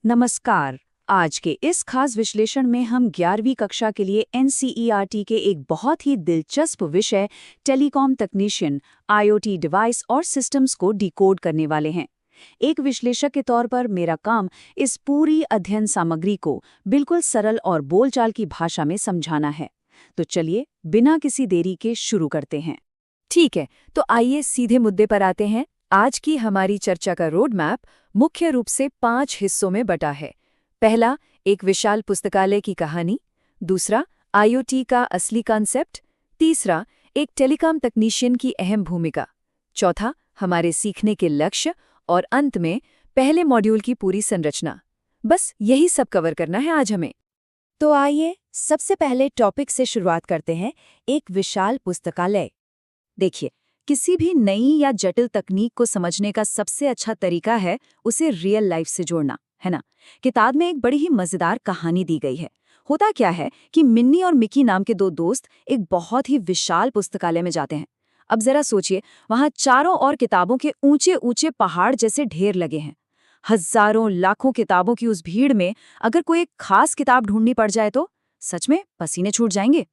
नमस्कार। आज के इस खास विश्लेषण में हम 11वीं कक्षा के लिए एनसीईआरटी के एक बहुत ही दिलचस्प विषय टेलीकॉम तकनीशियन, आईओटी डिवाइस और सिस्टम्स को डिकोड करने वाले हैं। एक विश्लेषक के तौर पर मेरा काम इस पूरी अध्ययन सामग्री को बिल्कुल सरल और बोलचाल की भाषा में समझाना है। तो चलिए बिना किसी देरी के शुरू करते हैं। ठीक है, तो आइए सीधे मुद्दे पर आते हैं। आज की हमारी चर्चा का रोड मैप मुख्य रूप से 5 हिस्सों में बटा है। पहला, एक विशाल पुस्तकालय की कहानी। दूसरा, आईओटी का असली कॉन्सेप्ट। तीसरा, एक टेलीकॉम तकनीशियन की अहम भूमिका। चौथा, हमारे सीखने के लक्ष्य। और अंत में पहले मॉड्यूल की पूरी संरचना। बस यही सब कवर करना है आज हमें। तो आइए सबसे पहले टॉपिक से शुरुआत करते हैं, एक विशाल पुस्तकालय। देखिए, किसी भी नई या जटिल तकनीक को समझने का सबसे अच्छा तरीका है उसे रियल लाइफ से जोड़ना, है ना। किताब में एक बड़ी ही मजेदार कहानी दी गई है। होता क्या है कि मिन्नी और मिकी नाम के दो दोस्त एक बहुत ही विशाल पुस्तकालय में जाते हैं। अब जरा सोचिए, वहां चारों ओर किताबों के ऊंचे ऊंचे पहाड़ जैसे ढेर लगे हैं। हजारों लाखों किताबों की उस भीड़ में अगर कोई एक खास किताब ढूंढनी पड़ जाए तो सच में पसीने छूट जाएंगे।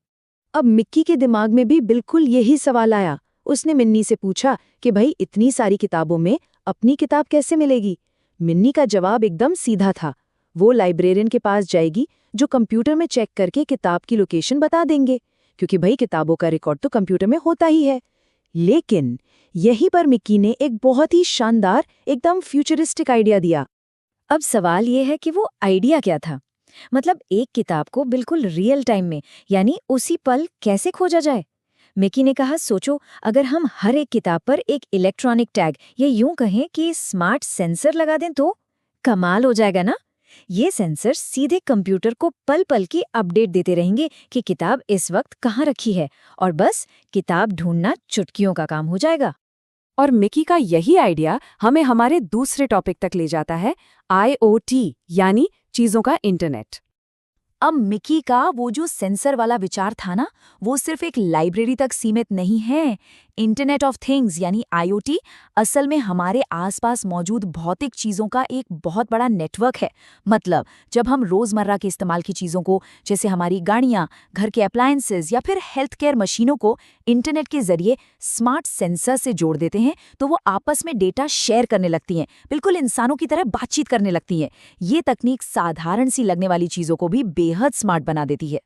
अब मिक्की के दिमाग में भी बिल्कुल यही सवाल आया। उसने मिन्नी से पूछा कि भाई इतनी सारी किताबों में अपनी किताब कैसे मिलेगी। मिन्नी का जवाब एकदम सीधा था। वो लाइब्रेरियन के पास जाएगी जो कंप्यूटर में चेक करके किताब की लोकेशन बता देंगे, क्योंकि भाई किताबों का रिकॉर्ड तो कंप्यूटर में होता ही है। लेकिन यहीं पर मिक्की ने एक बहुत ही शानदार, एकदम फ्यूचरिस्टिक आइडिया दिया। अब सवाल ये है कि वो आइडिया क्या था। मतलब एक किताब को बिल्कुल रियल टाइम में, यानी उसी पल कैसे खोजा जाए। मिकी ने कहा, सोचो अगर हम हर एक किताब पर एक इलेक्ट्रॉनिक टैग या यूं कहें कि स्मार्ट सेंसर लगा दें तो कमाल हो जाएगा ना। ये सेंसर सीधे कंप्यूटर को पल पल की अपडेट देते रहेंगे कि किताब इस वक्त कहाँ रखी है, और बस किताब ढूंढना चुटकियों का काम हो जाएगा। और मिकी का यही आइडिया हमें हमारे दूसरे टॉपिक तक ले जाता है, आईओटी यानी चीजों का इंटरनेट। अब मिकी का वो जो सेंसर वाला विचार था ना, वो सिर्फ एक लाइब्रेरी तक सीमित नहीं है। इंटरनेट ऑफ थिंग्स यानी आईओटी असल में हमारे आसपास मौजूद भौतिक चीज़ों का एक बहुत बड़ा नेटवर्क है। मतलब जब हम रोज़मर्रा के इस्तेमाल की चीज़ों को, जैसे हमारी गाड़ियाँ, घर के अप्लायंसेस या फिर हेल्थ केयर मशीनों को इंटरनेट के जरिए स्मार्ट सेंसर से जोड़ देते हैं, तो वो आपस में डेटा शेयर करने लगती हैं, बिल्कुल इंसानों की तरह बातचीत करने लगती हैं। ये तकनीक साधारण सी लगने वाली चीज़ों को भी बेहद स्मार्ट बना देती है।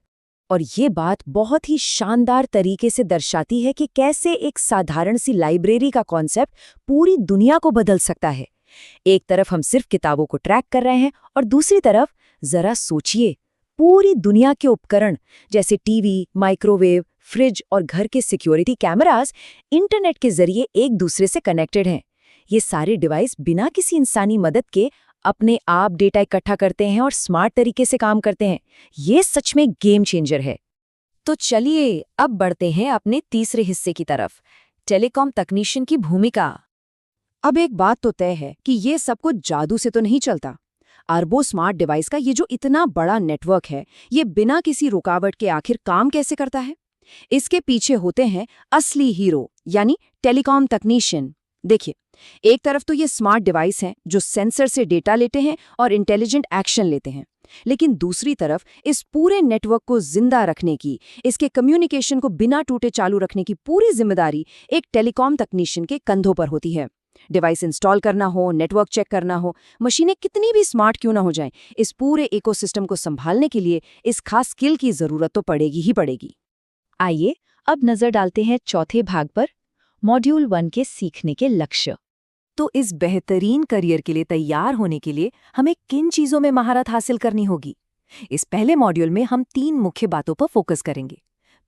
और ये बात बहुत ही शानदार तरीके से दर्शाती है कि कैसे एक साधारण सी लाइब्रेरी का कॉन्सेप्ट पूरी दुनिया को बदल सकता है। एक तरफ हम सिर्फ किताबों को ट्रैक कर रहे हैं और दूसरी तरफ जरा सोचिए, पूरी दुनिया के उपकरण जैसे टीवी, माइक्रोवेव, फ्रिज और घर के सिक्योरिटी कैमरास इंटरनेट के जरिए एक दूसरे से कनेक्टेड हैं। ये सारे डिवाइस बिना किसी इंसानी मदद के अपने आप डेटा इकट्ठा करते हैं और स्मार्ट तरीके से काम करते हैं। ये सच में गेम चेंजर है। तो चलिए अब बढ़ते हैं अपने तीसरे हिस्से की तरफ, टेलीकॉम तकनीशियन की भूमिका। अब एक बात तो तय है कि ये सब कुछ जादू से तो नहीं चलता। अरबों स्मार्ट डिवाइस का ये जो इतना बड़ा नेटवर्क है, ये बिना किसी रुकावट के आखिर काम कैसे करता है? इसके पीछे होते हैं असली हीरो यानी टेलीकॉम तकनीशियन। देखिए, एक तरफ तो ये स्मार्ट डिवाइस हैं जो सेंसर से डेटा लेते हैं और इंटेलिजेंट एक्शन लेते हैं, लेकिन दूसरी तरफ इस पूरे नेटवर्क को जिंदा रखने की, इसके कम्युनिकेशन को बिना टूटे चालू रखने की पूरी जिम्मेदारी एक टेलीकॉम तकनीशियन के कंधों पर होती है। डिवाइस इंस्टॉल करना हो, नेटवर्क चेक करना हो, मशीनें कितनी भी स्मार्ट क्यों ना हो जाएं, इस पूरे इकोसिस्टम को संभालने के लिए इस खास स्किल की जरूरत तो पड़ेगी ही पड़ेगी। आइए अब नजर डालते हैं चौथे भाग पर, मॉड्यूल 1 के सीखने के लक्ष्य। तो इस बेहतरीन करियर के लिए तैयार होने के लिए हमें किन चीजों में महारत हासिल करनी होगी? इस पहले मॉड्यूल में हम 3 मुख्य बातों पर फोकस करेंगे।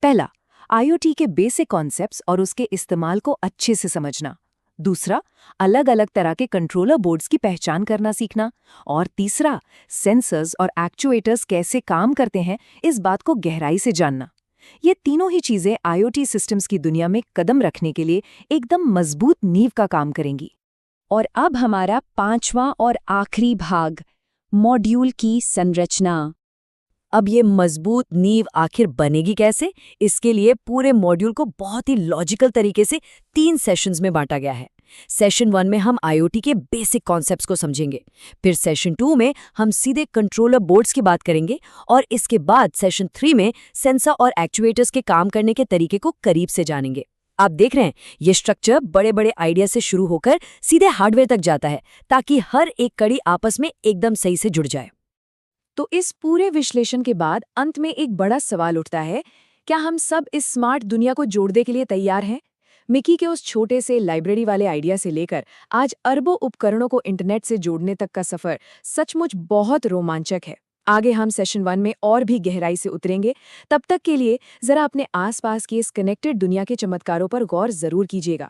पहला, आईओटी के बेसिक कॉन्सेप्ट्स और उसके इस्तेमाल को अच्छे से समझना। दूसरा, अलग अलग तरह के कंट्रोलर बोर्ड्स की पहचान करना सीखना। और तीसरा, सेंसर्स और एक्चुएटर्स कैसे काम करते हैं, इस बात को गहराई से जानना। ये तीनों ही चीजें आईओटी सिस्टम्स की दुनिया में कदम रखने के लिए एकदम मजबूत नींव का काम करेंगी। और अब हमारा 5वां और आखिरी भाग, मॉड्यूल की संरचना। अब ये मजबूत नींव आखिर बनेगी कैसे? इसके लिए पूरे मॉड्यूल को बहुत ही लॉजिकल तरीके से 3 सेशंस में बांटा गया है। सेशन 1 में हम IoT के बेसिक कॉन्सेप्ट्स को समझेंगे। फिर सेशन 2 में हम सीधे कंट्रोलर बोर्ड्स की बात करेंगे और इसके बाद सेशन 3 में सेंसर और एक्चुएटर्स के काम करने के तरीके को करीब से जानेंगे। आप देख रहे हैं, ये स्ट्रक्चर बड़े बड़े आइडिया से शुरू होकर सीधे हार्डवेयर तक जाता है, ताकि हर एक कड़ी आपस में एकदम सही से जुड़ जाए। तो इस पूरे विश्लेषण के बाद अंत में एक बड़ा सवाल उठता है, क्या हम सब इस स्मार्ट दुनिया को जोड़ने के लिए तैयार हैं? मिकी के उस छोटे से लाइब्रेरी वाले आइडिया से लेकर आज अरबों उपकरणों को इंटरनेट से जोड़ने तक का सफर सचमुच बहुत रोमांचक है। आगे हम सेशन 1 में और भी गहराई से उतरेंगे। तब तक के लिए जरा अपने आसपास की इस कनेक्टेड दुनिया के चमत्कारों पर गौर जरूर कीजिएगा।